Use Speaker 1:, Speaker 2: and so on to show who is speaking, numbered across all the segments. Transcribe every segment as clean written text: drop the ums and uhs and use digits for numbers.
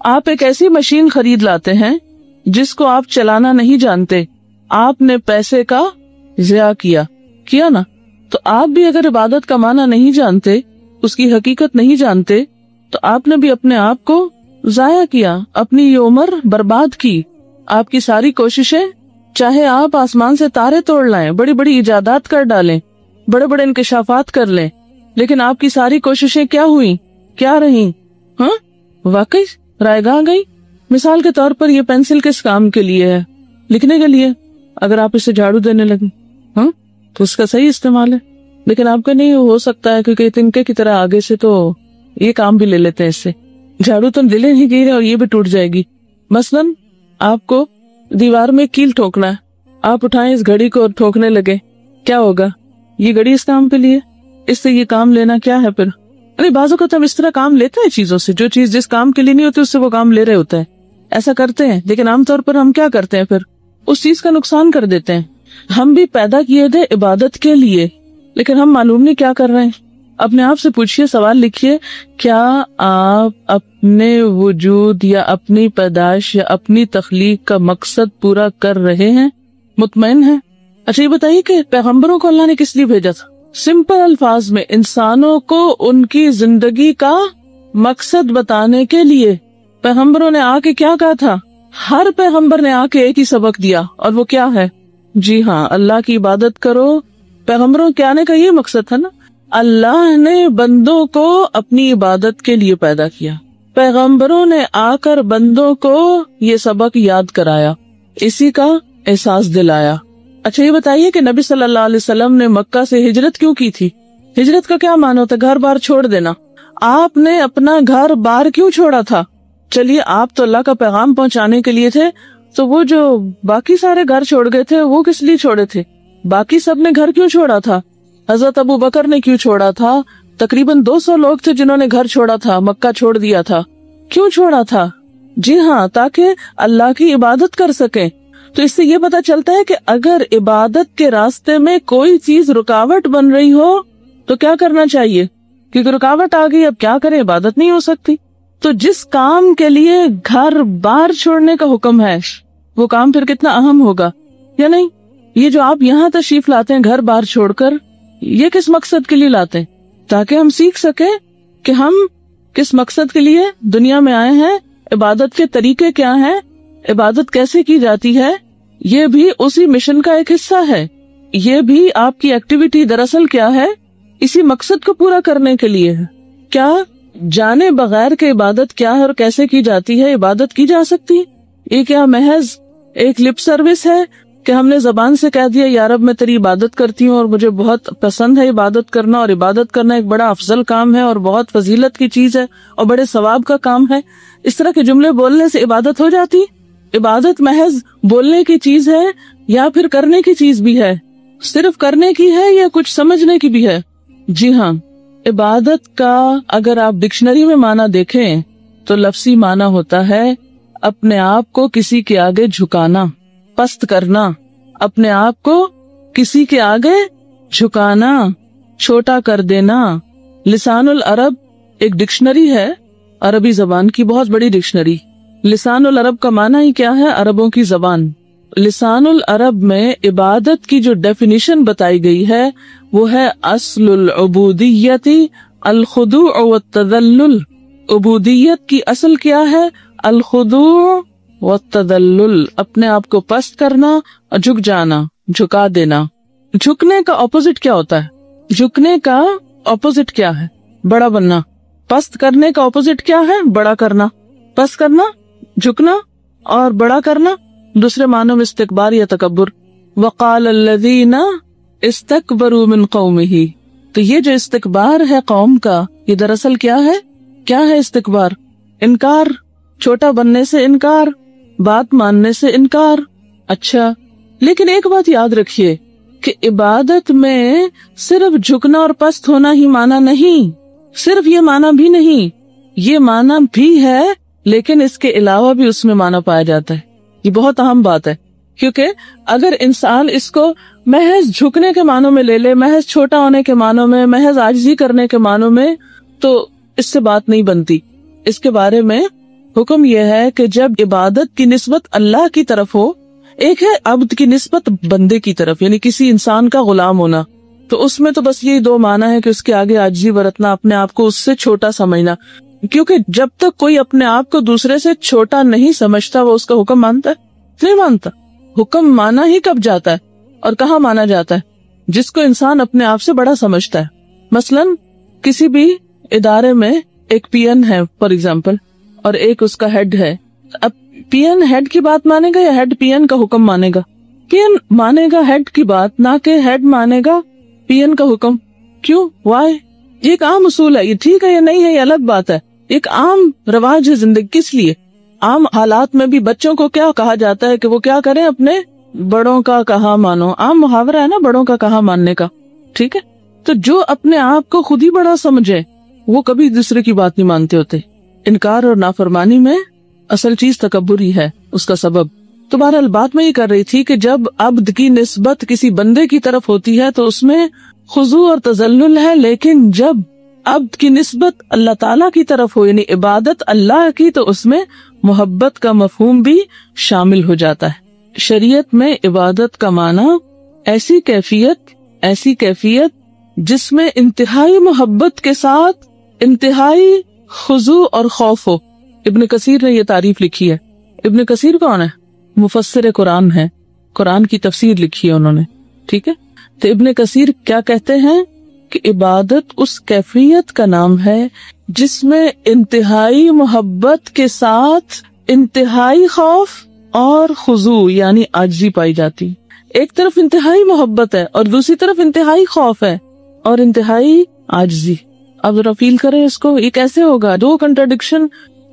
Speaker 1: آپ ایک ایسی مشین خرید لاتے ہیں جس کو آپ چلانا نہیں جانتے، آپ نے پیسے کا ضیاع کیا نا. تو آپ بھی اگر عبادت کا معنی نہیں جانتے، اس کی حقیقت نہیں جانتے، تو آپ نے بھی اپنے آپ کو ضائع کیا، اپنی یہ عمر برباد کی. آپ کی ساری کوششیں، چاہے آپ آسمان سے تارے توڑ لائیں، بڑی بڑی ایجادات کر ڈالیں، بڑے بڑے انکشافات کر لیں، لیکن آپ کی ساری کوششیں کیا ہوئی، کیا رہی؟ ہاں واقعی رائے گاہ گئی. مثال کے طور پر یہ پینسل کس کام کے لیے ہے؟ لکھنے کے لیے. اگر آپ اسے جھاڑو دینے لگے تو اس کا صحیح استعمال ہے، لیکن آپ کا نہیں ہو سکتا ہے کیونکہ تنکے کی طرح آگے سے تو یہ کام بھی لے لیتے ہیں اس سے. جھاڑو تو دلے نہیں گئی اور یہ بھی ٹوٹ جائے گی. مثلاً آپ کو دیوار میں کیل ٹھوکنا ہے، آپ اٹھائیں اس گھڑی کو اور ٹھوکنے لگے، کیا ہوگا؟ یہ گھڑی اس کام کے لیے، اس سے یہ کام لینا کیا ہے پھر؟ بعض اوقات ہم اس طرح کام لیتے ہیں چیزوں سے، جو چیز جس کام کے لیے نہیں ہوتی اس سے وہ کام لے رہے ہوتے ہیں، ایسا کرتے ہیں. لیکن عام طور پر ہم کیا کرتے ہیں؟ پھر اس چیز کا نقصان کر دیتے ہیں. ہم بھی پیدا کیے تھے عبادت کے لیے، لیکن ہم معلوم نہیں کیا کر رہے ہیں. اپنے آپ سے پوچھئے، سوال لکھیے، کیا آپ اپنے وجود یا اپنی پیدائش یا اپنی تخلیق کا مقصد پورا کر رہے ہیں؟ مطمئن ہیں؟ اچھا یہ بتائیے کہ پیغمبروں کو اللہ نے کس لیے بھیجا تھا؟ سمپل الفاظ میں انسانوں کو ان کی زندگی کا مقصد بتانے کے لیے. پیغمبروں نے آ کے کیا کہا تھا؟ ہر پیغمبر نے آ کے ایک ہی سبق دیا، اور وہ کیا ہے؟ جی ہاں، اللہ کی عبادت کرو. پیغمبروں کے آنے کا یہ مقصد تھا نا. اللہ نے بندوں کو اپنی عبادت کے لیے پیدا کیا، پیغمبروں نے آ کر بندوں کو یہ سبق یاد کرایا، اسی کا احساس دلایا. اچھا یہ بتائیے کہ نبی صلی اللہ علیہ وسلم نے مکہ سے ہجرت کیوں کی تھی؟ ہجرت کا کیا معنی ہوتا ہے؟ گھر بار چھوڑ دینا. آپ نے اپنا گھر بار کیوں چھوڑا تھا؟ چلیے آپ تو اللہ کا پیغام پہنچانے کے لیے تھے، تو وہ جو باقی سارے گھر چھوڑ گئے تھے وہ کس لیے چھوڑے تھے؟ باقی سب نے گھر کیوں چھوڑا تھا؟ حضرت ابو بکر نے کیوں چھوڑا تھا؟ تقریباً 200 لوگ تھے جنہوں نے گھر چھوڑا تھا، مکہ چھوڑ دیا تھا. کیوں چھوڑا تھا؟ جی ہاں، تاکہ اللہ کی عبادت کر سکیں. تو اس سے یہ پتا چلتا ہے کہ اگر عبادت کے راستے میں کوئی چیز رکاوٹ بن رہی ہو تو کیا کرنا چاہیے؟ کیونکہ رکاوٹ آ گئی، اب کیا کریں، عبادت نہیں ہو سکتی. تو جس کام کے لیے گھر بار چھوڑنے کا حکم ہے وہ کام پھر کتنا اہم ہوگا یا نہیں؟ یہ جو آپ یہاں تشریف لاتے ہیں گھر بار چھوڑ کر، یہ کس مقصد کے لیے لاتے ہیں؟ تاکہ ہم سیکھ سکیں کہ ہم کس مقصد کے لیے دنیا میں آئے ہیں، عبادت کے طریقے کیا ہیں، عبادت کیسے کی جاتی ہے. یہ بھی اسی مشن کا ایک حصہ ہے. یہ بھی آپ کی ایکٹیویٹی دراصل کیا ہے؟ اسی مقصد کو پورا کرنے کے لیے ہے. کیا جانے بغیر کہ عبادت کیا ہے اور کیسے کی جاتی ہے عبادت کی جا سکتی ہے؟ یہ کیا محض ایک لپ سروس ہے کہ ہم نے زبان سے کہہ دیا یا رب میں تیری عبادت کرتی ہوں اور مجھے بہت پسند ہے عبادت کرنا، اور عبادت کرنا ایک بڑا افضل کام ہے اور بہت فضیلت کی چیز ہے اور بڑے ثواب کا کام ہے؟ اس طرح کے جملے بولنے سے عبادت ہو جاتی؟ عبادت محض بولنے کی چیز ہے یا پھر کرنے کی چیز بھی ہے؟ صرف کرنے کی ہے یا کچھ سمجھنے کی بھی ہے؟ جی ہاں، عبادت کا اگر آپ ڈکشنری میں معنی دیکھیں تو لفظی معنی ہوتا ہے اپنے آپ کو کسی کے آگے جھکانا، پست کرنا، اپنے آپ کو کسی کے آگے جھکانا، چھوٹا کر دینا. لسان العرب ایک ڈکشنری ہے، عربی زبان کی بہت بڑی ڈکشنری. لسان العرب کا معنی ہی کیا ہے؟ عربوں کی زبان. لسان العرب میں عبادت کی جو ڈیفینیشن بتائی گئی ہے وہ ہے اصل العبودیت الخضوع والتذلل. عبودیت کی اصل کیا ہے؟ الخضوع والتذلل، اپنے آپ کو پست کرنا اور جھک جانا، جھکا دینا. جھکنے کا اپوزٹ کیا ہوتا ہے؟ جھکنے کا اپوزٹ کیا ہے؟ بڑا بننا. پست کرنے کا اپوزٹ کیا ہے؟ بڑا کرنا. پست کرنا، جھکنا، اور بڑا کرنا دوسرے معنوں میں استکبار یا تکبر. وقال الذین استکبروا من قومہ. تو یہ جو استکبار ہے قوم کا، یہ دراصل کیا ہے؟ کیا ہے استکبار؟ انکار، چھوٹا بننے سے انکار، بات ماننے سے انکار. اچھا، لیکن ایک بات یاد رکھیے کہ عبادت میں صرف جھکنا اور پست ہونا ہی معنی نہیں، صرف یہ معنی بھی نہیں، یہ معنی بھی ہے لیکن اس کے علاوہ بھی اس میں معنی پایا جاتا ہے. یہ بہت اہم بات ہے، کیونکہ اگر انسان اس کو محض جھکنے کے معنوں میں لے لے، محض چھوٹا ہونے کے معنوں میں، محض عاجزی کرنے کے معنوں میں، تو اس سے بات نہیں بنتی. اس کے بارے میں حکم یہ ہے کہ جب عبادت کی نسبت اللہ کی طرف ہو، ایک ہے عبد کی نسبت بندے کی طرف، یعنی کسی انسان کا غلام ہونا، تو اس میں تو بس یہی دو معنی ہے کہ اس کے آگے عاجزی برتنا، اپنے آپ کو اس سے چھوٹا سمجھنا، کیونکہ جب تک کوئی اپنے آپ کو دوسرے سے چھوٹا نہیں سمجھتا وہ اس کا حکم مانتا ہے؟ نہیں مانتا۔ حکم مانا ہی کب جاتا ہے اور کہاں مانا جاتا ہے؟ جس کو انسان اپنے آپ سے بڑا سمجھتا ہے۔ مثلاً کسی بھی ادارے میں ایک پی این ہے فار ایگزامپل، اور ایک اس کا ہیڈ ہے، اب پی این ہیڈ کی بات مانے گا یا ہیڈ پی این کا حکم مانے گا؟ پی این مانے گا ہیڈ کی بات، نہ کہ ہیڈ مانے گا پی این کا حکم۔ کیوں؟ وائی؟ یہ ایک عام اصول ہے، یہ ٹھیک ہے یا نہیں ہے یہ الگ بات ہے، ایک عام رواج ہے زندگی۔ کس لیے؟ عام حالات میں بھی بچوں کو کیا کہا جاتا ہے کہ وہ کیا کریں؟ اپنے بڑوں کا کہا مانو، عام محاورہ ہے نا بڑوں کا کہا ماننے کا، ٹھیک ہے؟ تو جو اپنے آپ کو خود ہی بڑا سمجھے وہ کبھی دوسرے کی بات نہیں مانتے ہوتے۔ انکار اور نافرمانی میں اصل چیز تکبر ہی ہے اس کا سبب۔ تو بہرحال بات میں یہ کر رہی تھی کہ جب عبد کی نسبت کسی بندے کی طرف ہوتی ہے تو اس میں خضوع اور تذلل ہے، لیکن جب عبد کی نسبت اللہ تعالیٰ کی طرف ہو، یعنی عبادت اللہ کی، تو اس میں محبت کا مفہوم بھی شامل ہو جاتا ہے۔ شریعت میں عبادت کا معنی ایسی کیفیت جس میں انتہائی محبت کے ساتھ انتہائی خضوع اور خوف ہو۔ ابن کثیر نے یہ تعریف لکھی ہے۔ ابن کثیر کون ہے؟ مفسر قرآن ہے، قرآن کی تفسیر لکھی ہے انہوں نے، ٹھیک ہے؟ تو ابن کثیر کیا کہتے ہیں کہ عبادت اس کیفیت کا نام ہے جس میں انتہائی محبت کے ساتھ انتہائی خوف اور خضوع یعنی عاجزی پائی جاتی۔ ایک طرف انتہائی محبت ہے اور دوسری طرف انتہائی خوف ہے اور انتہائی عاجزی۔ اب ذرا فیل کریں اس کو، یہ کیسے ہوگا؟ دو کنٹراڈکشن،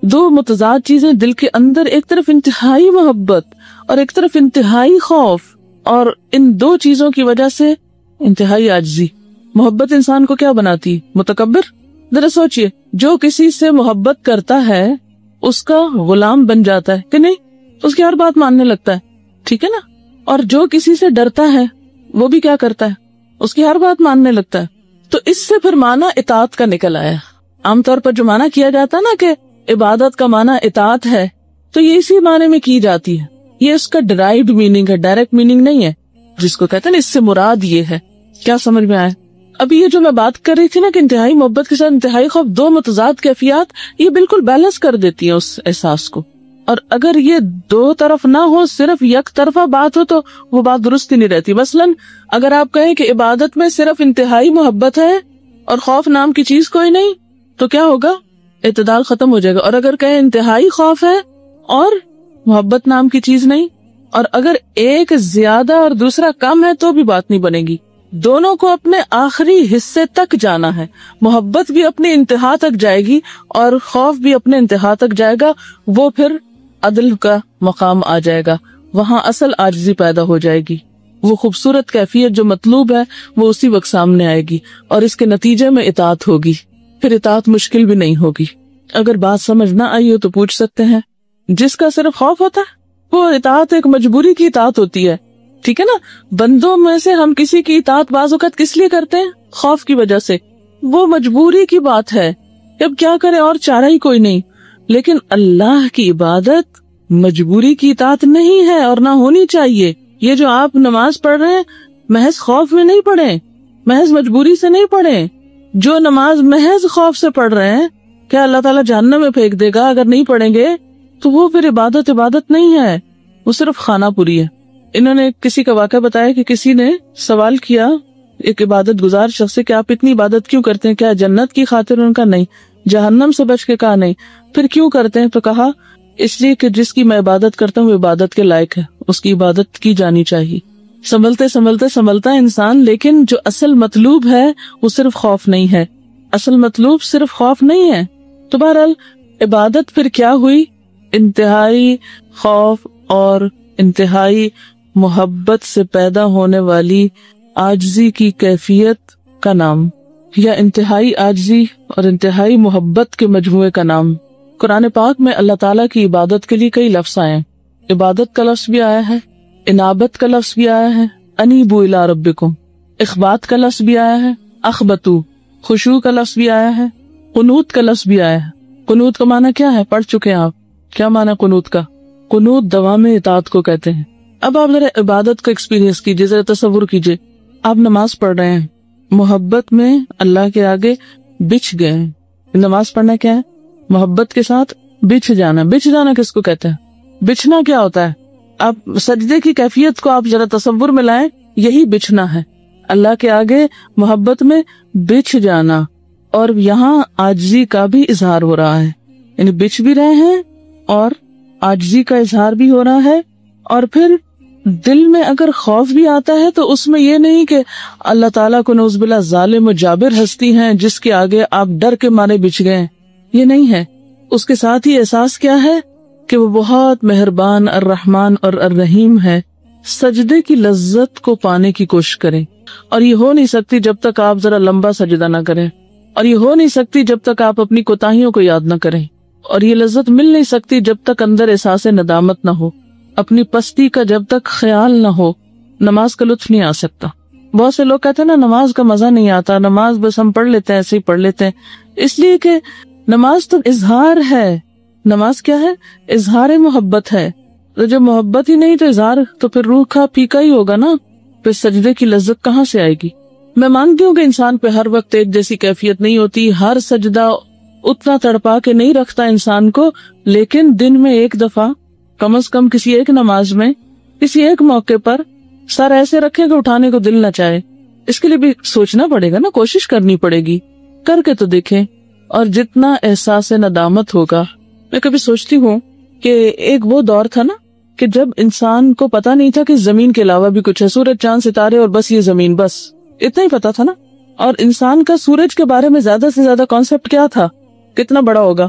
Speaker 1: دو متضاد چیزیں دل کے اندر، ایک طرف انتہائی محبت اور ایک طرف انتہائی خوف، اور ان دو چیزوں کی وجہ سے انتہائی عاجزی۔ محبت انسان کو کیا بناتی؟ متکبر۔ ذرا سوچئے، جو کسی سے محبت کرتا ہے اس کا غلام بن جاتا ہے کہ نہیں؟ اس کی ہر بات ماننے لگتا ہے، ٹھیک ہے نا؟ اور جو کسی سے ڈرتا ہے وہ بھی کیا کرتا ہے؟ اس کی ہر بات ماننے لگتا ہے۔ تو اس سے پھر معنی اطاعت کا نکل آیا۔ عام طور پر جو معنی کیا جاتا ہے نا کہ عبادت کا معنی اطاعت ہے، تو یہ اسی معنی میں کی جاتی ہے، یہ اس کا ڈرائیوڈ میننگ ہے، ڈائریکٹ میننگ نہیں ہے، جس کو کہتے ہیں نا اس سے مراد یہ ہے۔ کیا سمجھ میں آیا؟ ابھی یہ جو میں بات کر رہی تھی نا کہ انتہائی محبت کے ساتھ انتہائی خوف، دو متضاد کیفیات، یہ بالکل بیلنس کر دیتی ہیں اس احساس کو۔ اور اگر یہ دو طرف نہ ہو، صرف یک طرفہ بات ہو، تو وہ بات درست ہی نہیں رہتی۔ مثلاً اگر آپ کہیں کہ عبادت میں صرف انتہائی محبت ہے اور خوف نام کی چیز کوئی نہیں، تو کیا ہوگا؟ اعتدال ختم ہو جائے گا۔ اور اگر کہیں انتہائی خوف ہے اور محبت نام کی چیز نہیں، اور اگر ایک زیادہ اور دوسرا کم ہے تو بھی بات نہیں بنے گی۔ دونوں کو اپنے آخری حصے تک جانا ہے، محبت بھی اپنی انتہا تک جائے گی اور خوف بھی اپنے انتہا تک جائے گا، وہ پھر عدل کا مقام آ جائے گا، وہاں اصل عاجزی پیدا ہو جائے گی، وہ خوبصورت کیفیت جو مطلوب ہے وہ اسی وقت سامنے آئے گی، اور اس کے نتیجے میں اطاعت ہوگی، پھر اطاعت مشکل بھی نہیں ہوگی۔ اگر بات سمجھ نہ آئی ہو تو پوچھ سکتے ہیں۔ جس کا صرف خوف ہوتا ہے وہ اطاعت ایک مجبوری کی اطاعت ہوتی ہے، ٹھیک ہے نا؟ بندوں میں سے ہم کسی کی اطاعت بعض اوقات کس لیے کرتے ہیں؟ خوف کی وجہ سے، وہ مجبوری کی بات ہے، اب کیا کریں اور چارہ ہی کوئی نہیں۔ لیکن اللہ کی عبادت مجبوری کی اطاعت نہیں ہے اور نہ ہونی چاہیے۔ یہ جو آپ نماز پڑھ رہے ہیں محض خوف میں نہیں پڑھیں، محض مجبوری سے نہیں پڑھیں۔ جو نماز محض خوف سے پڑھ رہے ہیں، کیا اللہ تعالیٰ جہنم میں پھینک دے گا اگر نہیں پڑھیں گے؟ تو وہ پھر عبادت نہیں ہے، وہ صرف خانہ پوری ہے۔ انہوں نے کسی کا واقعہ بتایا کہ کسی نے سوال کیا ایک عبادت گزار شخص سے کہ آپ اتنی عبادت کیوں کرتے ہیں؟ کیا جنت کی خاطر؟ ان کا نہیں، جہنم سے بچ کے کہا نہیں۔ پھر کیوں کرتے ہیں؟ تو کہا اس لیے کہ جس کی میں عبادت کرتا ہوں وہ عبادت کے لائق ہے، اس کی عبادت کی جانی چاہیے۔ سنبھلتا ہے انسان، لیکن جو اصل مطلوب ہے وہ صرف خوف نہیں ہے، اصل مطلوب صرف خوف نہیں ہے۔ تو بہرحال عبادت پھر کیا ہوئی؟ انتہائی خوف اور انتہائی محبت سے پیدا ہونے والی عاجزی کی کیفیت کا نام، یا انتہائی عاجزی اور انتہائی محبت کے مجموعے کا نام۔ قرآن پاک میں اللہ تعالیٰ کی عبادت کے لیے کئی لفظ آئے ہیں۔ عبادت کا لفظ بھی آیا ہے، انابت کا لفظ بھی آیا ہے، انیبوا الی ربکم، اخبات کا لفظ بھی آیا ہے، اخبتو، خشوع کا لفظ بھی آیا ہے، قنوت کا لفظ بھی آیا ہے۔ قنوت کا معنی کیا ہے؟ پڑھ چکے ہیں آپ، کیا معنی قنوت کا؟ قنوت دوام اطاعت کو کہتے ہیں. اب آپ ذرا عبادت کا ایکسپیرینس کیجیے، ذرا تصور کیجیے، آپ نماز پڑھ رہے ہیں، محبت میں اللہ کے آگے بچھ گئے ہیں. نماز پڑھنا کیا ہے؟ محبت کے ساتھ بچھ جانا. بچھ جانا کس کو کہتے ہیں؟ بچھنا کیا ہوتا ہے؟ آپ سجدے کی کیفیت کو آپ ذرا تصور میں لائیں، یہی بچھنا ہے، اللہ کے آگے محبت میں بچھ جانا. اور یہاں عاجزی کا بھی اظہار ہو رہا ہے، یعنی بچھ بھی رہے ہیں اور عاجزی کا اظہار بھی ہو رہا ہے. اور پھر دل میں اگر خوف بھی آتا ہے تو اس میں یہ نہیں کہ اللہ تعالیٰ کو نعوذ باللہ ظالم و جابر ہستی ہیں جس کے آگے آپ ڈر کے مارے بچھ گئے، یہ نہیں ہے. اس کے ساتھ ہی احساس کیا ہے کہ وہ بہت مہربان، الرحمن اور الرحیم ہے. سجدے کی لذت کو پانے کی کوشش کریں، اور یہ ہو نہیں سکتی جب تک آپ ذرا لمبا سجدہ نہ کریں، اور یہ ہو نہیں سکتی جب تک آپ اپنی کوتاہیوں کو یاد نہ کریں، اور یہ لذت مل نہیں سکتی جب تک اندر احساس ندامت نہ ہو، اپنی پستی کا جب تک خیال نہ ہو. نماز کا لطف نہیں آ سکتا. بہت سے لوگ کہتے ہیں نا نماز کا مزہ نہیں آتا، نماز بس ہم پڑھ لیتے ہیں، ایسے ہی پڑھ لیتے ہیں. اس لیے کہ نماز تو اظہار ہے. نماز کیا ہے؟ اظہار محبت ہے. تو جب محبت ہی نہیں تو اظہار، تو پھر روح کا پھیکا ہی ہوگا نا. پھر سجدے کی لذت کہاں سے آئے گی؟ میں مانتی ہوں کہ انسان پہ ہر وقت ایک جیسی کیفیت نہیں ہوتی، ہر سجدہ اتنا تڑپا کے نہیں رکھتا انسان کو، لیکن دن میں ایک دفعہ کم از کم کسی ایک نماز میں، کسی ایک موقع پر سر ایسے رکھے کہ اٹھانے کو دل نہ چاہے. اس کے لیے بھی سوچنا پڑے گا نا، کوشش کرنی پڑے گی. کر کے تو دیکھیں. اور جتنا احساس ندامت ہوگا، میں کبھی سوچتی ہوں کہ ایک وہ دور تھا نا کہ جب انسان کو پتا نہیں تھا کہ زمین کے علاوہ بھی کچھ ہے، سورج چاند ستارے اور بس یہ زمین، بس اتنا ہی پتا تھا نا. اور انسان کا سورج کے بارے میں زیادہ سے زیادہ کانسیپٹ کیا تھا؟ کتنا بڑا ہوگا،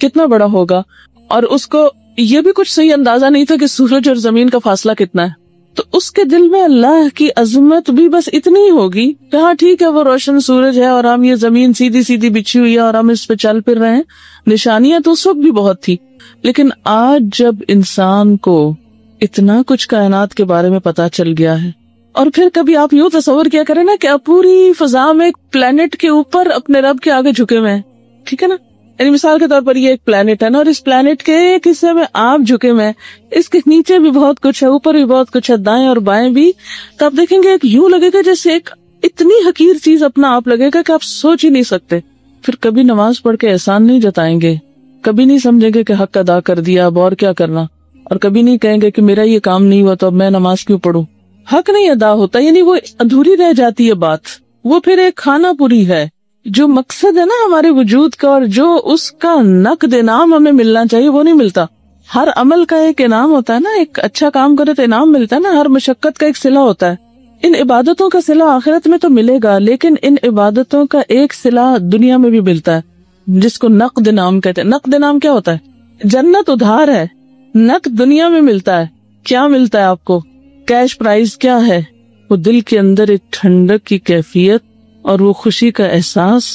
Speaker 1: کتنا بڑا ہوگا. اور اس کو یہ بھی کچھ صحیح اندازہ نہیں تھا کہ سورج اور زمین کا فاصلہ کتنا ہے. تو اس کے دل میں اللہ کی عظمت بھی بس اتنی ہی ہوگی کہ ہاں ٹھیک ہے وہ روشن سورج ہے اور ہم یہ زمین سیدھی سیدھی بچھی ہوئی ہے اور ہم اس پہ چل پھر رہے ہیں. نشانیاں تو اس وقت بھی بہت تھی، لیکن آج جب انسان کو اتنا کچھ کائنات کے بارے میں پتا چل گیا ہے، اور پھر کبھی آپ یوں تصور کیا کریں نا کہ آپ پوری فضا میں ایک پلانٹ کے اوپر اپنے رب کے آگے جھکے ہوئے ہیں، ٹھیک ہے نا. یعنی مثال کے طور پر یہ ایک پلانٹ ہے نا، اور اس پلانٹ کے ایک حصے میں آپ جھکے ہوئے ہیں، اس کے نیچے بھی بہت کچھ ہے، اوپر بھی بہت کچھ ہے، دائیں اور بائیں بھی. تو آپ دیکھیں گے ایک یوں لگے گا جیسے ایک اتنی حقیر چیز اپنا آپ لگے گا کہ آپ سوچ ہی نہیں سکتے. پھر کبھی نماز پڑھ کے احسان نہیں جتائیں گے، کبھی نہیں سمجھیں گے کہ حق ادا کر دیا اب اور کیا کرنا، اور کبھی نہیں کہیں گے کہ میرا یہ کام نہیں ہوا تو اب میں نماز کیوں پڑھوں. حق نہیں ادا ہوتا، یعنی وہ ادھوری رہ جاتی ہے بات. وہ پھر ایک کھانا پوری ہے. جو مقصد ہے نا ہمارے وجود کا اور جو اس کا نقد انعام ہمیں ملنا چاہیے وہ نہیں ملتا. ہر عمل کا ایک انعام ہوتا ہے نا، ایک اچھا کام کرے تو انعام ملتا ہے نا، ہر مشقت کا ایک صلہ ہوتا ہے. ان عبادتوں کا صلہ آخرت میں تو ملے گا، لیکن ان عبادتوں کا ایک صلہ دنیا میں بھی ملتا ہے جس کو نقد انعام کہتے ہیں. نقد انعام کیا ہوتا ہے؟ جنت ادھار ہے، نقد دنیا میں ملتا ہے. کیا ملتا ہے آپ کو؟ کیش پرائز کیا ہے؟ وہ دل کے اندر ایک ٹھنڈک کی کیفیت اور وہ خوشی کا احساس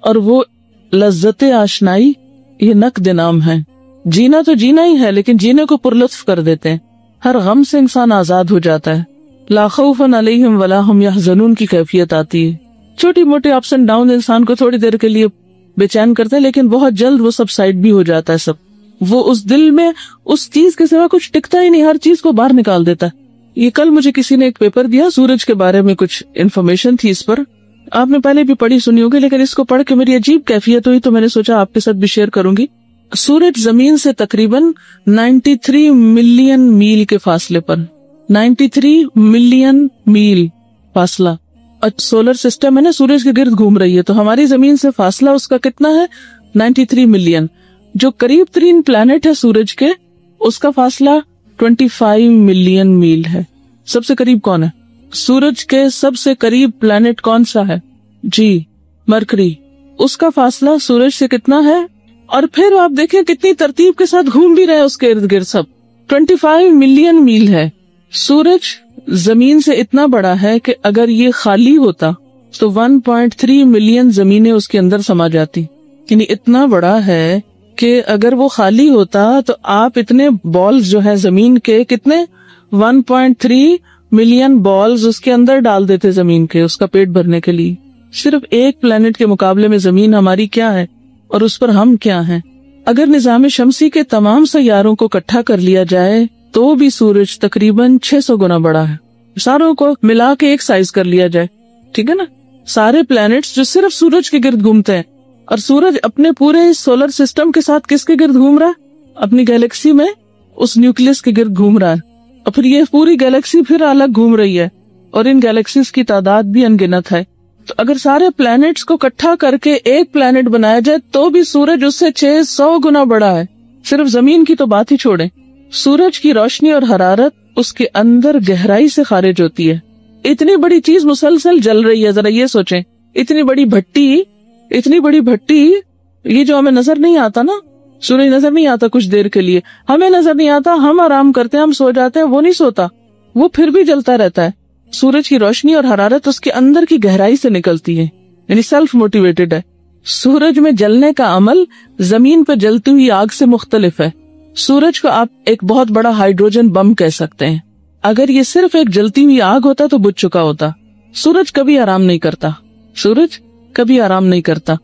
Speaker 1: اور وہ لذت آشنائی، یہ نقد انعام ہے. جینا تو جینا ہی ہے، لیکن جینے کو پرلطف کر دیتے ہیں. ہر غم سے انسان آزاد ہو جاتا ہے. لا خوف علیہم ولا ہم یحزنون کی کیفیت آتی ہے. چھوٹی موٹی اپس اینڈ ڈاؤن انسان کو تھوڑی دیر کے لیے بے چین کرتے ہیں، لیکن بہت جلد وہ سب سائڈ بھی ہو جاتا ہے. سب وہ اس دل میں اس چیز کے سوا کچھ ٹکتا ہی نہیں، ہر چیز کو باہر نکال دیتا ہے. یہ کل مجھے کسی نے ایک پیپر دیا، سورج کے بارے میں کچھ انفارمیشن تھی اس پر. آپ نے پہلے بھی پڑھی سنی ہوگی، لیکن اس کو پڑھ کے میری عجیب کیفیت ہوئی تو میں نے سوچا آپ کے ساتھ بھی شیئر کروں گی. سورج زمین سے تقریباً 93 ملین میل کے فاصلے پر، 93 ملین میل فاصلہ. اور سولر سسٹم ہے نا، سورج کے گرد گھوم رہی ہے، تو ہماری زمین سے فاصلہ اس کا کتنا ہے؟ 93 ملین. جو قریب ترین پلانٹ ہے سورج کے، اس کا فاصلہ 25 ملین میل ہے. سب سے قریب کون ہے؟ سورج کے سب سے قریب پلانٹ کون سا ہے؟ جی مرکری. اس کا فاصلہ سورج سے کتنا ہے؟ اور پھر آپ دیکھیں کتنی ترتیب کے ساتھ گھوم بھی رہے اس کے ارد گرد. سب 25 ملین میل ہے. سورج زمین سے اتنا بڑا ہے کہ اگر یہ خالی ہوتا تو 1.3 ملین زمینیں اس کے اندر سما جاتی. یعنی اتنا بڑا ہے کہ اگر وہ خالی ہوتا تو آپ اتنے بالز جو ہے زمین کے، کتنے 1.3 ملین بالز اس کے اندر ڈال دیتے زمین کے، اس کا پیٹ بھرنے کے لیے. صرف ایک پلانٹ کے مقابلے میں زمین ہماری کیا ہے اور اس پر ہم کیا ہیں. اگر نظام شمسی کے تمام سیاروں کو اکٹھا کر لیا جائے تو بھی سورج تقریباً 600 گنا بڑا ہے. ساروں کو ملا کے ایک سائز کر لیا جائے, ٹھیک ہے نا, سارے پلانٹس جو صرف سورج کے گرد گھومتے ہیں, اور سورج اپنے پورے سولر سسٹم کے ساتھ کس کے گرد گھوم رہا ہے؟ اپنی گیلیکسی میں اس نیوکلس کے گرد گھوم رہا ہے, اور پھر یہ پوری گیلیکسی پھر الگ گھوم رہی ہے, اور ان گیلیکسیز کی تعداد بھی انگنت ہے. تو اگر سارے پلانٹس کو اکٹھا کر کے ایک پلانٹ بنایا جائے تو بھی سورج اس سے 600 گنا بڑا ہے. صرف زمین کی تو بات ہی چھوڑیں, سورج کی روشنی اور حرارت اس کے اندر گہرائی سے خارج ہوتی ہے. اتنی بڑی چیز مسلسل جل رہی ہے, ذرا یہ سوچیں, اتنی بڑی بھٹی, یہ جو ہمیں نظر نہیں آتا نا, سورج نظر نہیں آتا کچھ دیر کے لیے, ہمیں نظر نہیں آتا, ہم آرام کرتے ہیں, ہم سو جاتے ہیں, وہ نہیں سوتا, وہ پھر بھی جلتا رہتا ہے. سورج کی روشنی اور حرارت اس کے اندر کی گہرائی سے نکلتی ہے, یعنی سیلف موٹیویٹڈ ہے. سورج میں جلنے کا عمل زمین پہ جلتی ہوئی آگ سے مختلف ہے. سورج کو آپ ایک بہت بڑا ہائیڈروجن بم کہہ سکتے ہیں. اگر یہ صرف ایک جلتی ہوئی آگ ہوتا تو بجھ چکا ہوتا. سورج کبھی آرام نہیں کرتا.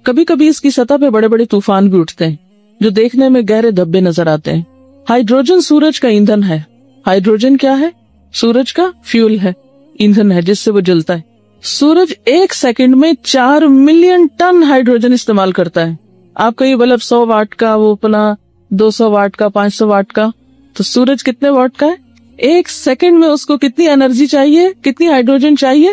Speaker 1: کبھی کبھی اس کی سطح پہ بڑے بڑے طوفان بھی اٹھتے ہیں جو دیکھنے میں گہرے دھبے نظر آتے ہیں. ہائیڈروجن سورج کا ایندھن ہے. ہائیڈروجن کیا ہے؟ سورج کا فیول ہے, ایندھن ہے جس سے وہ جلتا ہے. سورج 1 سیکنڈ میں 4 ملین ٹن ہائیڈروجن استعمال کرتا ہے. آپ کا یہ بلب 100 واٹ کا, وہ اپنا 200 واٹ کا, 500 واٹ کا, تو سورج کتنے واٹ کا ہے؟ 1 سیکنڈ میں اس کو کتنی انرجی چاہیے, کتنی ہائیڈروجن چاہیے؟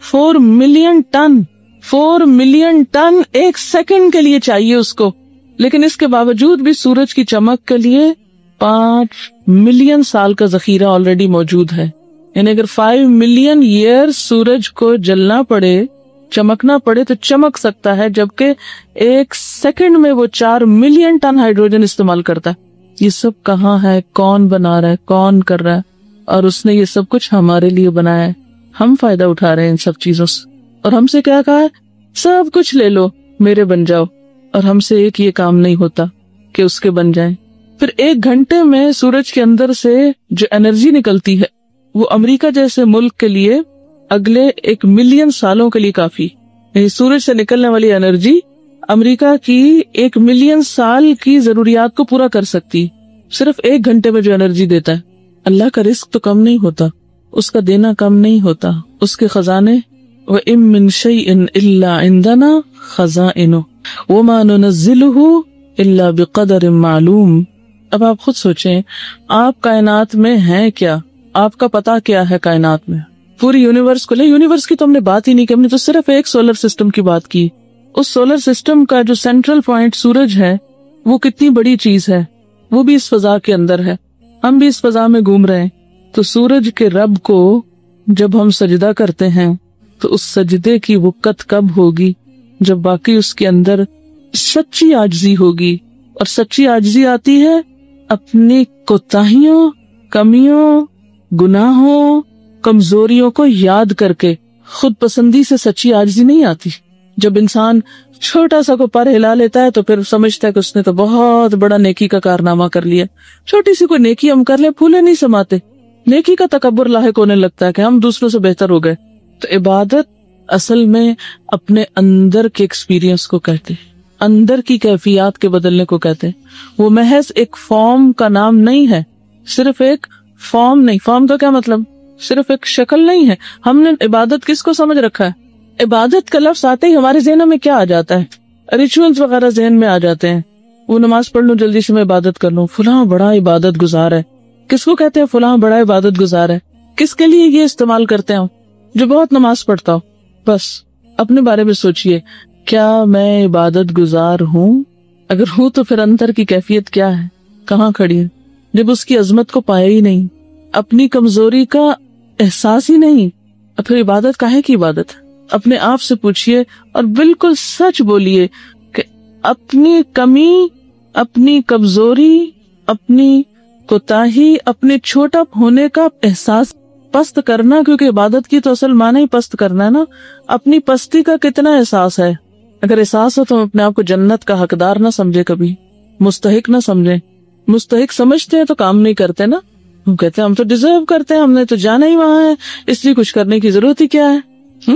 Speaker 1: 4 million ton. 4 million ton 1 second کے لیے چاہیے اس کو. لیکن اس کے باوجود بھی سورج کی چمک کے لیے 5 ملین سال کا ذخیرہ آلریڈی موجود ہے. یعنی اگر 5 ملین ایئر سورج کو جلنا پڑے, چمکنا پڑے, تو چمک سکتا ہے, جبکہ 1 سیکنڈ میں وہ 4 ملین ٹن ہائیڈروجن استعمال کرتا ہے. یہ سب کہاں ہے, کون بنا رہا ہے, کون کر رہا ہے؟ اور اس نے یہ سب کچھ ہمارے لیے بنایا ہے. ہم فائدہ اٹھا رہے ہیں ان سب چیزوں سے, اور ہم سے کیا کہا ہے؟ سب کچھ لے لو, میرے بن جاؤ. اور ہم سے ایک یہ کام نہیں ہوتا کہ اس کے بن جائیں. پھر 1 گھنٹے میں سورج کے اندر سے جو انرجی نکلتی ہے وہ امریکہ جیسے ملک کے لیے اگلے 1 ملین سالوں کے لیے کافی. یعنی سورج سے نکلنے والی انرجی امریکہ کی 1 ملین سال کی ضروریات کو پورا کر سکتی, صرف 1 گھنٹے میں جو انرجی دیتا ہے. اللہ کا رزق تو کم نہیں ہوتا, اس کا دینا کم نہیں ہوتا, اس کے خزانے وَإِن مِّن شَيْءٍ إِلَّا عِندَنَا خَزَائِنُهُ وَمَا نُنَزِّلُهُ إِلَّا بِقَدَرٍ مَّعْلُومٍ. اب آپ خود سوچیں, آپ کائنات میں ہیں کیا, آپ کا پتہ کیا ہے کائنات میں؟ پوری یونیورس کو لے, یونیورس کی تو ہم نے بات ہی نہیں کی, ہم نے تو صرف ایک سولر سسٹم کی بات کی. اس سولر سسٹم کا جو سینٹرل پوائنٹ سورج ہے وہ کتنی بڑی چیز ہے, وہ بھی اس فضا کے اندر ہے, ہم بھی اس فضا میں گھوم رہے ہیں. تو سورج کے رب کو جب ہم سجدہ کرتے ہیں تو اس سجدے کی وقت کب ہوگی؟ جب باقی اس کے اندر سچی عاجزی ہوگی. اور سچی عاجزی آتی ہے اپنی کوتاہیوں, کمیوں, گناہوں, کمزوریوں کو یاد کر کے. خود پسندی سے سچی عاجزی نہیں آتی. جب انسان چھوٹا سا کو پر ہلا لیتا ہے تو پھر سمجھتا ہے کہ اس نے تو بہت بڑا نیکی کا کارنامہ کر لیا. چھوٹی سی کوئی نیکی ہم کر لیں, پھولے نہیں سماتے, نیکی کا تکبر لاحق ہونے لگتا ہے کہ ہم دوسروں سے بہتر ہو گئے. تو عبادت اصل میں اپنے اندر کے ایکسپیرینس کو کہتے ہیں, اندر کی کیفیات کے بدلنے کو کہتے ہیں. وہ محض ایک فارم کا نام نہیں ہے, صرف ایک فارم نہیں. فارم کا کیا مطلب؟ صرف ایک شکل نہیں ہے. ہم نے عبادت کس کو سمجھ رکھا ہے؟ عبادت کا لفظ آتے ہی ہمارے ذہنوں میں کیا آ جاتا ہے؟ ریچولز وغیرہ ذہن میں آ جاتے ہیں. وہ نماز پڑھ لوں, جلدی سے میں عبادت کر لوں, فلاں بڑا عبادت گزار ہے. کس کو کہتے ہیں فلاں بڑا عبادت گزار ہے؟ کس کے لیے یہ استعمال کرتے ہیں؟ جو بہت نماز پڑھتا ہو. بس اپنے بارے میں سوچئے, کیا میں عبادت گزار ہوں؟ اگر ہوں تو پھر اندر کی کیفیت کیا ہے, کہاں کھڑی ہے؟ جب اس کی عظمت کو پایا ہی نہیں, اپنی کمزوری کا احساس ہی نہیں, پھر عبادت کاہے کی عبادت؟ اپنے آپ سے پوچھئے اور بالکل سچ بولیے کہ اپنی کمی, اپنی کمزوری, اپنی کوتاہی, اپنے چھوٹا ہونے کا احساس, پست کرنا, کیونکہ عبادت کی تو اصل معنی ہی پست کرنا ہے نا. اپنی پستی کا کتنا احساس ہے؟ اگر احساس ہو تو اپنے آپ کو جنت کا حقدار نہ سمجھے, کبھی مستحق نہ سمجھے. مستحق سمجھتے ہیں تو کام نہیں کرتے نا, ہم کہتے ہیں ہم تو ڈیزرو کرتے ہیں, ہم نے تو جانا ہی وہاں ہے, اس لیے کچھ کرنے کی ضرورت ہی کیا ہے.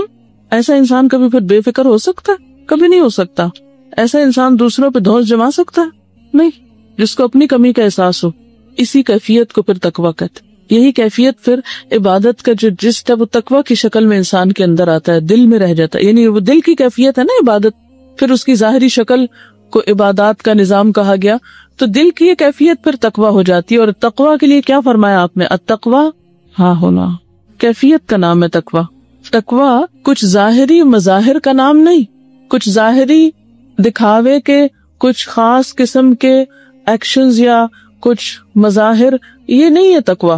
Speaker 1: ایسا انسان کبھی پھر بے فکر ہو سکتا ہے؟ کبھی نہیں ہو سکتا. ایسا انسان دوسروں پہ دھوس جما سکتا ہے؟ نہیں. جس کو اپنی کمی کا احساس ہو، اسی کیفیت کو پھر تقویٰ کہتے. یہی کیفیت پھر عبادت کا جو جس طرح وہ تقویٰ کی شکل میں انسان کے اندر آتا ہے، دل میں رہ جاتا ہے. یعنی وہ دل کی کیفیت ہے نا عبادت، پھر اس کی ظاہری شکل کو عبادات کا نظام کہا گیا. تو دل کی یہ کیفیت پھر تقویٰ ہو جاتی ہے. اور تقویٰ کے لیے کیا فرمایا آپ نے؟ التقویٰ ہاں ہونا، کیفیت کا نام ہے تقویٰ. تقویٰ کچھ ظاہری مظاہر کا نام نہیں، کچھ ظاہری دکھاوے کے کچھ خاص قسم کے ایکشنز یا کچھ مظاہر، یہ نہیں ہے تقویٰ.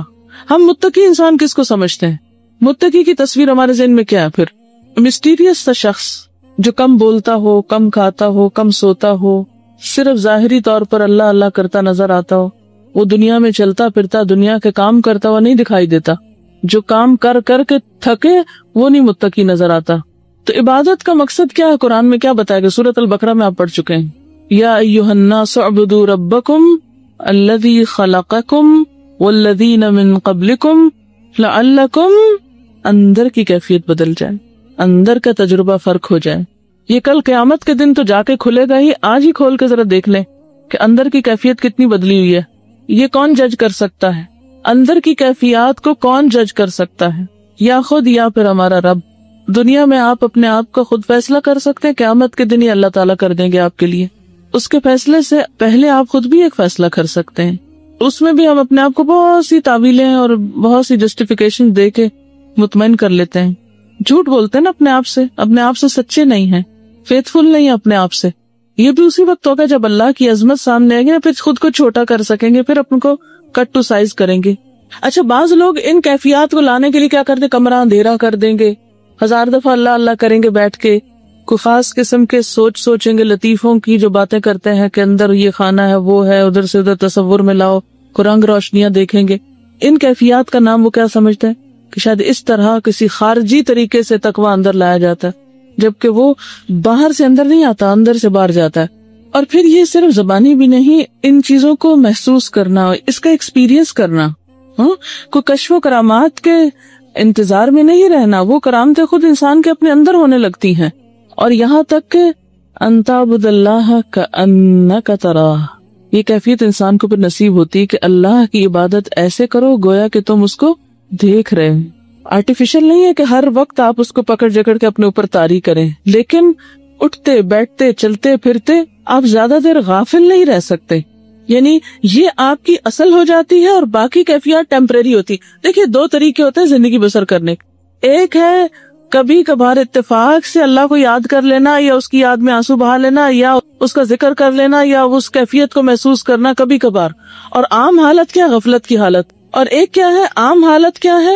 Speaker 1: ہم متقی انسان کس کو سمجھتے ہیں؟ متقی کی تصویر ہمارے ذہن میں کیا ہے؟ پھر مسٹیریس سا شخص جو کم بولتا ہو، کم کھاتا ہو، کم سوتا ہو، صرف ظاہری طور پر اللہ اللہ کرتا نظر آتا ہو. وہ دنیا میں چلتا پھرتا، دنیا کے کام کرتا ہوا نہیں دکھائی دیتا. جو کام کر کر کے تھکے وہ نہیں متقی نظر آتا. تو عبادت کا مقصد کیا ہے؟ قرآن میں کیا بتایا گیا؟ سورۃ البقرہ میں آپ پڑھ چکے ہیں. یا ایھا الناس اعبدوا ربکم الذی خلقکم والذین من قبلکم لعلکم. اندر کی کیفیت بدل جائے، اندر کا تجربہ فرق ہو جائے. یہ کل قیامت کے دن تو جا کے کھلے گا ہی. آج ہی کھول کے ذرا دیکھ لیں کہ اندر کی کیفیت کتنی بدلی ہوئی ہے. یہ کون جج کر سکتا ہے؟ اندر کی کیفیات کو کون جج کر سکتا ہے؟ یا خود یا پھر ہمارا رب. دنیا میں آپ اپنے آپ کا خود فیصلہ کر سکتے ہیں، قیامت کے دن ہی اللہ تعالیٰ کر دیں گے آپ کے لیے. اس کے فیصلے سے پہلے آپ خود بھی ایک فیصلہ کر سکتے ہیں. اس میں بھی ہم اپنے آپ کو بہت سی تعویلیں اور بہت سی جسٹیفیکیشن دے کے مطمئن کر لیتے ہیں. جھوٹ بولتے ہیں نا اپنے آپ سے سچے نہیں ہیں، فیتھفل نہیں ہیں اپنے آپ سے. یہ بھی اسی وقت ہوگا جب اللہ کی عظمت سامنے آئے گی، پھر خود کو چھوٹا کر سکیں گے، پھر اپنے کو کٹ ٹو سائز کریں گے. اچھا، بعض لوگ ان کیفیات کو لانے کے لیے کیا کرتے؟ کمرہ اندھیرا کر دیں گے، 1000 دفعہ اللہ اللہ کریں گے بیٹھ کے، کوئی خاص قسم کے سوچیں گے، لطیفوں کی جو باتیں کرتے ہیں کہ اندر یہ خانہ ہے، وہ ہے، ادھر سے ادھر تصور میں لاؤ، رنگ روشنیاں دیکھیں گے. ان کیفیات کا نام وہ کیا سمجھتے ہیں کہ شاید اس طرح کسی خارجی طریقے سے تقویٰ اندر لایا جاتا ہے، جبکہ وہ باہر سے اندر نہیں آتا، اندر سے باہر جاتا ہے. اور پھر یہ صرف زبانی بھی نہیں، ان چیزوں کو محسوس کرنا، اس کا ایکسپیرینس کرنا. کوئی کشف و کرامات کے انتظار میں نہیں رہنا، وہ کرامتیں خود انسان کے اپنے اندر ہونے لگتی ہیں. اور یہاں تک کہ ان تعبد اللہ کأنک تراہ، یہ کیفیت انسان کو پھر نصیب ہوتی ہے کہ اللہ کی عبادت ایسے کرو گویا کہ تم اس کو دیکھ رہے ہیں. آرٹیفیشل نہیں ہے کہ ہر وقت آپ اس کو پکڑ جکڑ کے اپنے اوپر طاری کریں، لیکن اٹھتے بیٹھتے چلتے پھرتے آپ زیادہ دیر غافل نہیں رہ سکتے. یعنی یہ آپ کی اصل ہو جاتی ہے اور باقی کیفیات ٹیمپریری ہوتی. دیکھیے 2 طریقے ہوتے ہیں زندگی بسر کرنے کے. ایک ہے کبھی کبھار اتفاق سے اللہ کو یاد کر لینا، یا اس کی یاد میں آنسو بہا لینا، یا اس کا ذکر کر لینا، یا اس کیفیت کو محسوس کرنا کبھی کبھار. اور عام حالت کیا؟ غفلت کی حالت. اور ایک کیا ہے؟ عام حالت کیا ہے؟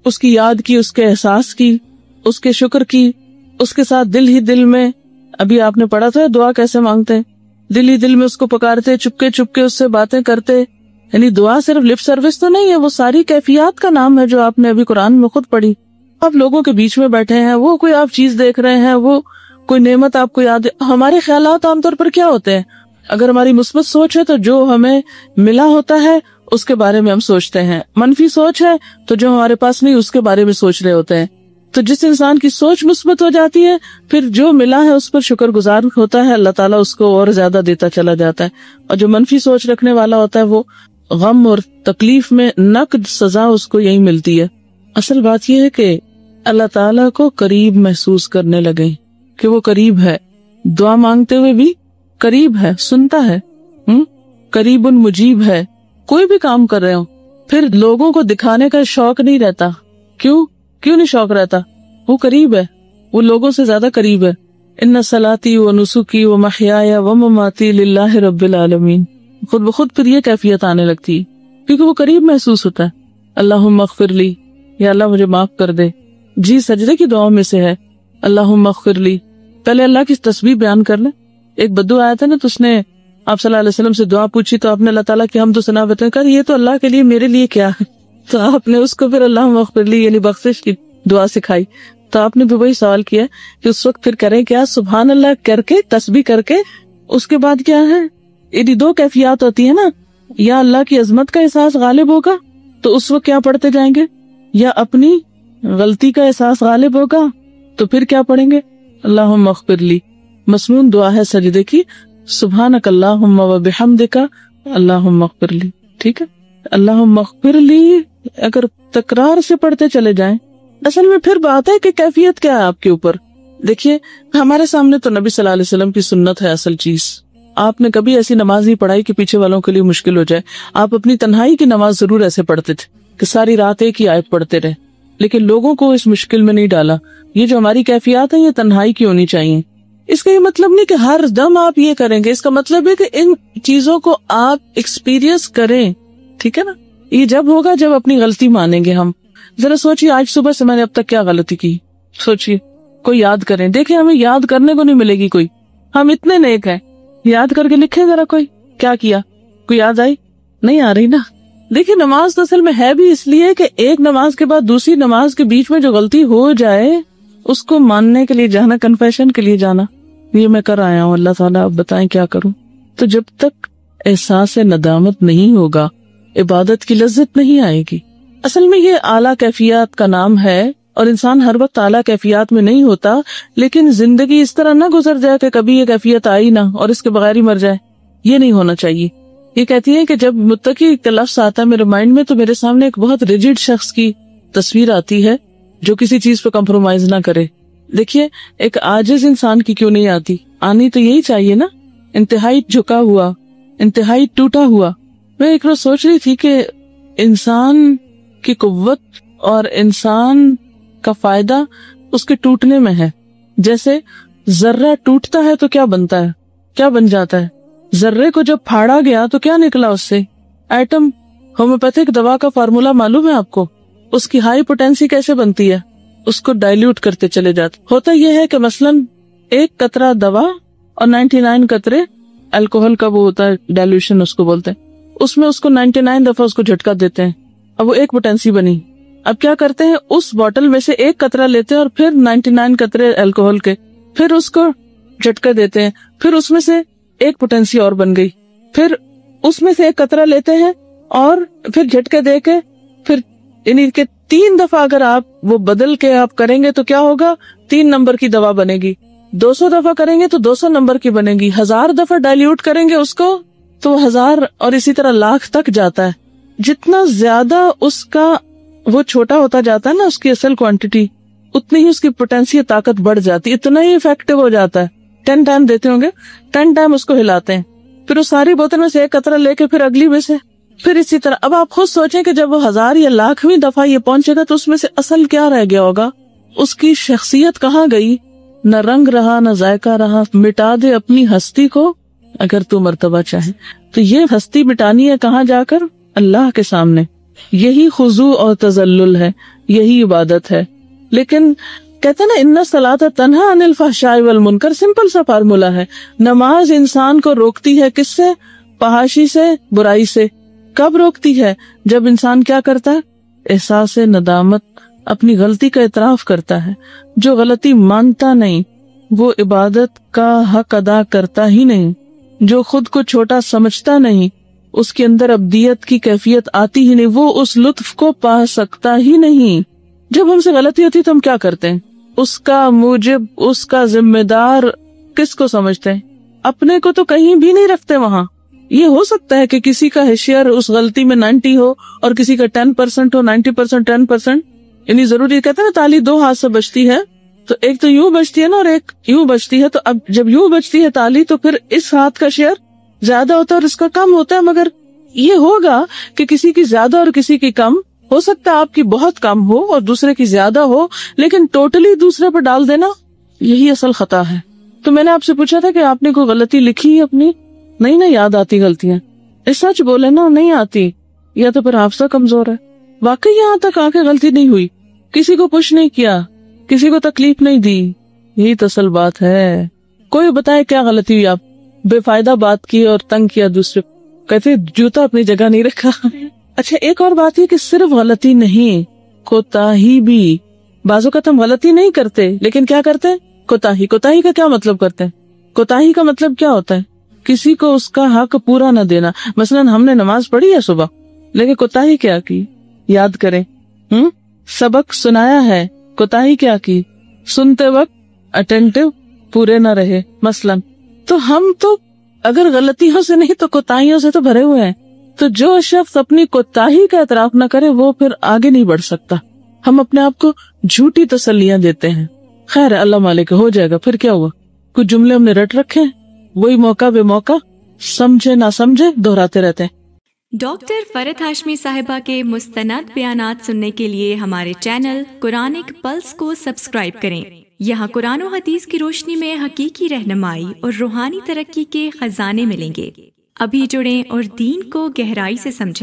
Speaker 1: اس کی یاد کی، اس کے احساس کی، اس کے شکر کی، اس کے ساتھ دل ہی دل میں. ابھی آپ نے پڑھا تھا دعا کیسے مانگتے ہیں، دل ہی دل میں اس کو پکارتے، چپکے چپکے اس سے باتیں کرتے. یعنی دعا صرف لپ سروس تو نہیں ہے، وہ ساری کیفیات کا نام ہے جو آپ نے ابھی قرآن میں خود پڑھی. آپ لوگوں کے بیچ میں بیٹھے ہیں، وہ کوئی آپ چیز دیکھ رہے ہیں، وہ کوئی نعمت آپ کو یاد ہے. ہمارے خیالات عام طور پر کیا ہوتے ہیں؟ اگر ہماری مثبت سوچ ہے تو جو ہمیں ملا ہوتا ہے اس کے بارے میں ہم سوچتے ہیں، منفی سوچ ہے تو جو ہمارے پاس نہیں اس کے بارے میں سوچ رہے ہوتے ہیں. تو جس انسان کی سوچ مثبت ہو جاتی ہے پھر جو ملا ہے اس پر شکر گزار ہوتا ہے، اللہ تعالیٰ اس کو اور زیادہ دیتا چلا جاتا ہے. اور جو منفی سوچ رکھنے والا ہوتا ہے وہ غم اور تکلیف میں نقد سزا اس کو یہی ملتی ہے. اصل بات یہ ہے کہ اللہ تعالیٰ کو قریب محسوس کرنے لگے کہ وہ قریب ہے، دعا مانگتے ہوئے بھی قریب ہے، سنتا ہے، قریب مجیب ہے. کوئی بھی کام کر رہے ہو پھر لوگوں کو دکھانے کا شوق نہیں رہتا. کیوں نہیں شوق رہتا؟ وہ قریب ہے، وہ لوگوں سے زیادہ قریب ہے. ان صلاتی و نسکی و محیای و مماتی للہ رب العالمین. خود بخود پھر یہ کیفیت آنے لگتی ہے کیونکہ وہ قریب محسوس ہوتا ہے. اللہم اغفر لی، یا اللہ مجھے معاف کر دے. جی سجدے کی دعاؤں میں سے ہے اللہم اغفر لی. پہلے اللہ کی تسبیح بیان کر لیں. ایک بدو آیا تھا نا، تو اس نے آپ صلی اللہ علیہ وسلم سے دعا پوچھی تو آپ نے اللہ تعالیٰ کی حمد و ثنا بتائیں کر یہ تو اللہ کے لیے، میرے لیے کیا ہے؟ تو آپ نے اس کو پھر اللہم اغفر لی یعنی بخشش کی دعا سکھائی. تو آپ نے بھی وہی سوال کیا کہ اس وقت پھر کریں کیا؟ سبحان اللہ کر کے، تسبیح کر کے، اس کے بعد کیا ہے؟ یہ 2 کیفیات ہوتی ہے نا، یا اللہ کی عظمت کا احساس غالب ہوگا تو اس وقت کیا پڑھتے جائیں گے، یا اپنی غلطی کا احساس غالب ہوگا تو پھر کیا پڑھیں گے؟ اللہم اغفر لی. مسنون دعا ہے سجدے کی، سبحانک اللہم و بحمدک اللہم اغفر لی. ٹھیک ہے، اللہم اغفر لی اگر تکرار سے پڑھتے چلے جائیں. اصل میں پھر بات ہے کہ کیفیت کیا ہے آپ کے اوپر. دیکھیے ہمارے سامنے تو نبی صلی اللہ علیہ وسلم کی سنت ہے اصل چیز. آپ نے کبھی ایسی نماز نہیں پڑھائی کہ پیچھے والوں کے لیے مشکل ہو جائے. آپ اپنی تنہائی کی نماز ضرور ایسے پڑھتے تھے کہ ساری رات ایک ہی آیت پڑھتے رہے، لیکن لوگوں کو اس مشکل میں نہیں ڈالا. یہ جو ہماری کیفیات ہیں یہ تنہائی کی ہونی چاہیے. اس کا یہ مطلب نہیں کہ ہر دم آپ یہ کریں گے، اس کا مطلب ہے کہ ان چیزوں کو آپ ایکسپیرینس کریں. ٹھیک ہے نا، یہ جب ہوگا جب اپنی غلطی مانیں گے. ہم ذرا سوچیے آج صبح سے میں نے اب تک کیا غلطی کی، سوچیے. کوئی یاد کریں، دیکھیں ہمیں یاد کرنے کو نہیں ملے گی کوئی. ہم اتنے نیک ہیں، یاد کر کے لکھیں ذرا کوئی کیا کیا. کوئی یاد آئی؟ نہیں آ رہی نا. دیکھیں نماز تو اصل میں ہے بھی اس لیے کہ ایک نماز کے بعد دوسری نماز کے بیچ میں جو غلطی ہو جائے اس کو ماننے کے لیے جانا، کنفیشن کے لیے جانا. یہ میں کر آیا ہوں، اللہ تعالیٰ اب بتائیں کیا کروں. تو جب تک احساس ندامت نہیں ہوگا عبادت کی لذت نہیں آئے گی. اصل میں یہ اعلیٰ کیفیات کا نام ہے، اور انسان ہر وقت اعلیٰ کیفیات میں نہیں ہوتا، لیکن زندگی اس طرح نہ گزر جائے کہ کبھی یہ کیفیت آئی نہ اور اس کے بغیر ہی مر جائے. یہ نہیں ہونا چاہیے. یہ کہتی ہے کہ جب متقی کا لفظ آتا ہے میرے مائنڈ میں تو میرے سامنے ایک بہت ریجڈ شخص کی تصویر آتی ہے جو کسی چیز پہ کمپرومائز نہ کرے. دیکھیے ایک عاجز انسان کی کیوں نہیں آتی؟ آنی تو یہی چاہیے نا، انتہائی جھکا ہوا، انتہائی ٹوٹا ہوا. میں ایک روز سوچ رہی تھی کہ انسان کی قوت اور انسان کا فائدہ اس کے ٹوٹنے میں ہے. جیسے ذرہ ٹوٹتا ہے تو کیا بنتا ہے، کیا بن جاتا ہے؟ ذرے کو جب پھاڑا گیا تو کیا نکلا اس سے؟ ایٹم. ہومیوپیتھک دوا کا فارمولا معلوم ہے آپ کو؟ اس کی ہائی پوٹینسی کیسے بنتی ہے؟ اس کو ڈائلیوٹ کرتے چلے جاتے. ہوتا یہ ہے کہ مثلاً ایک قطرہ دوا اور 99 قطرے الکوہل کا وہ ہوتا ہے ڈائلیوشن اس کو بولتے ہیں، اس میں اس کو 99 دفعہ اس کو جھٹکا دیتے ہیں. اب وہ ایک پوٹینسی بنی. اب کیا کرتے ہیں، اس بوٹل میں سے ایک قطرہ لیتے ہیں اور پھر 99 قطرے الکوہل کے، پھر اس کو جھٹکا دیتے ہیں، پھر اس میں سے ایک پوٹینسی اور بن گئی. پھر اس میں سے ایک قطرہ لیتے ہیں اور پھر جھٹکے دے کے پھر یعنی کہ 3 دفعہ اگر آپ وہ بدل کے آپ کریں گے تو کیا ہوگا؟ 3 نمبر کی دوا بنے گی. 200 دفعہ کریں گے تو 200 نمبر کی بنے گی. 1000 دفعہ ڈائلیوٹ کریں گے اس کو تو 1000 اور اسی طرح لاکھ تک جاتا ہے. جتنا زیادہ اس کا وہ چھوٹا ہوتا جاتا ہے نا اس کی اصل کوانٹٹی، اتنی ہی اس کی پوٹینشیل طاقت بڑھ جاتی، اتنا ہی افیکٹو ہو جاتا ہے. 10 ٹائم دیتے ہوں گے، 10 ٹائم اس کو ہلاتے ہیں، پھر وہ ساری بوتل میں سے ایک قطرہ لے کے پھر اگلی میں سے پھر اسی طرح. اب آپ خود سوچیں کہ جب وہ 1000 یا لاکھویں دفعہ یہ پہنچے گا تو اس میں سے اصل کیا رہ گیا ہوگا؟ اس کی شخصیت کہاں گئی؟ نہ رنگ رہا نہ ذائقہ رہا. مٹا دے اپنی ہستی کو اگر تو مرتبہ چاہے. تو یہ ہستی مٹانی ہے کہاں جا کر؟ اللہ کے سامنے. یہی خضوع اور تذلل ہے، یہی عبادت ہے. لیکن کہتے ہیں نا ان الصلاۃ تنہی عن الفحشاء والمنکر، سمپل سا فارمولا ہے. نماز انسان کو روکتی ہے کس سے؟ فحاشی سے، برائی سے. کب روکتی ہے؟ جب انسان کیا کرتا ہے؟ احساس ندامت، اپنی غلطی کا اعتراف کرتا ہے. جو غلطی مانتا نہیں وہ عبادت کا حق ادا کرتا ہی نہیں. جو خود کو چھوٹا سمجھتا نہیں اس کے اندر ابدیت کی کیفیت آتی ہی نہیں، وہ اس لطف کو پا سکتا ہی نہیں. جب ہم سے غلطی ہوتی تو ہم کیا کرتے ہیں؟ اس کا موجب، اس کا ذمہ دار کس کو سمجھتے ہیں؟ اپنے کو تو کہیں بھی نہیں رکھتے وہاں. یہ ہو سکتا ہے کہ کسی کا شیئر اس غلطی میں 90 ہو اور کسی کا 10% ہو، 90% 10%. یعنی ضروری کہتے ہیں نا تالی 2 ہاتھ سے بجتی ہے، تو ایک تو یوں بجتی ہے نا اور ایک یوں بجتی ہے. تو اب جب یوں بجتی ہے تالی تو پھر اس ہاتھ کا شیئر زیادہ ہوتا ہے اور اس کا کم ہوتا ہے. مگر یہ ہوگا کہ کسی کی زیادہ اور کسی کی کم ہو سکتا ہے، آپ کی بہت کم ہو اور دوسرے کی زیادہ ہو، لیکن ٹوٹلی دوسرے پر ڈال دینا یہی اصل خطا ہے. تو میں نے آپ سے پوچھا تھا کہ آپ نے کوئی غلطی لکھی ہے اپنی؟ نہیں نا یاد آتی غلطیاں. سچ بولے نا، نہیں آتی. یا تو پھر حافظہ کمزور ہے. واقعی یہاں تک آ کے غلطی نہیں ہوئی، کسی کو پوچھ نہیں کیا، کسی کو تکلیف نہیں دی. یہی تو اصل بات ہے. کوئی بتائے کیا غلطی ہوئی؟ آپ بے فائدہ بات کی اور تنگ کیا دوسرے. کہتے جوتا اپنی جگہ نہیں رکھا. اچھا ایک اور بات یہ کہ صرف غلطی نہیں، کوتاہی بھی. بعض اوقات ہم غلطی نہیں کرتے لیکن کیا کرتے ہیں؟ کوتاہی. کوتاہی کا کیا مطلب کرتے ہیں؟ کوتاہی کا مطلب کیا ہوتا ہے؟ کسی کو اس کا حق پورا نہ دینا. مثلا ہم نے نماز پڑھی ہے صبح، لیکن کوتاہی کیا کی؟ یاد کریں. سبق سنایا ہے، کوتاہی کیا کی؟ سنتے وقت اٹینٹو پورے نہ رہے مثلاً. تو ہم تو اگر غلطیوں سے نہیں تو کوتاہیوں سے تو بھرے ہوئے ہیں. تو جو شخص اپنی کوتاہی کا اعتراف نہ کرے وہ پھر آگے نہیں بڑھ سکتا. ہم اپنے آپ کو جھوٹی تسلیاں دیتے ہیں. خیر اللہ مالک ہو جائے گا. پھر کیا ہوا؟ کچھ جملے ہم نے رٹ رکھے ہیں, وہی موقع بے موقع سمجھے نہ سمجھے دہراتے رہتے ہیں.
Speaker 2: ڈاکٹر فرحت ہاشمی صاحبہ کے مستند بیانات سننے کے لیے ہمارے چینل قرآنک پلس کو سبسکرائب کریں. یہاں قرآن و حدیث کی روشنی میں حقیقی رہنمائی اور روحانی ترقی کے خزانے ملیں گے. ابھی جڑیں اور دین کو گہرائی سے سمجھیں.